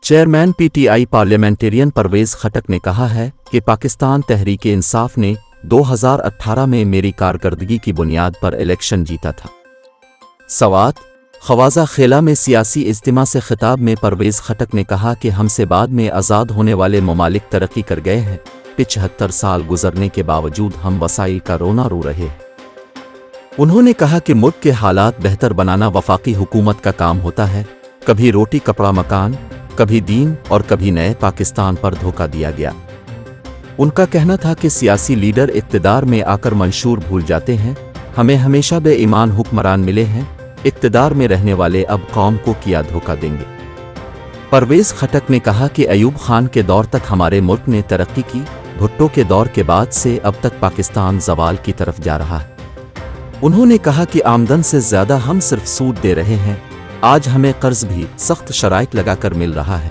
Chairman P T I parliamentarian Pervez Khattak نے کہا ہے کہ پاکستان تحریک انصاف نے 2018 میں میری کارکردگی کی بنیاد پر الیکشن جیتا تھا۔ سوات خوازہ خیلہ میں سیاسی اجتماع سے خطاب میں پرویز خٹک نے کہا کہ ہم سے بعد میں آزاد ہونے والے ممالک ترقی کر گئے ہیں، 75 سال گزرنے کے باوجود ہم وسائل کا رونا رو رہے ہیں۔ انہوں نے کہا کہ ملک کے حالات بہتر بنانا وفاقی حکومت کا کام ہوتا ہے، کبھی روٹی کپڑا مکان، کبھی دین اور کبھی نئے پاکستان پر دھوکہ دیا گیا۔ ان کا کہنا تھا کہ سیاسی لیڈر اقتدار میں آ کر منشور بھول جاتے ہیں، ہمیں ہمیشہ بے ایمان حکمران ملے ہیں، اقتدار میں رہنے والے اب قوم کو کیا دھوکہ دیں گے۔ پرویز خٹک نے کہا کہ ایوب خان کے دور تک ہمارے ملک نے ترقی کی، بھٹو کے دور کے بعد سے اب تک پاکستان زوال کی طرف جا رہا ہے۔ انہوں نے کہا کہ آمدن سے زیادہ ہم صرف سود دے رہے ہیں، آج ہمیں قرض بھی سخت شرائط لگا کر مل رہا ہے۔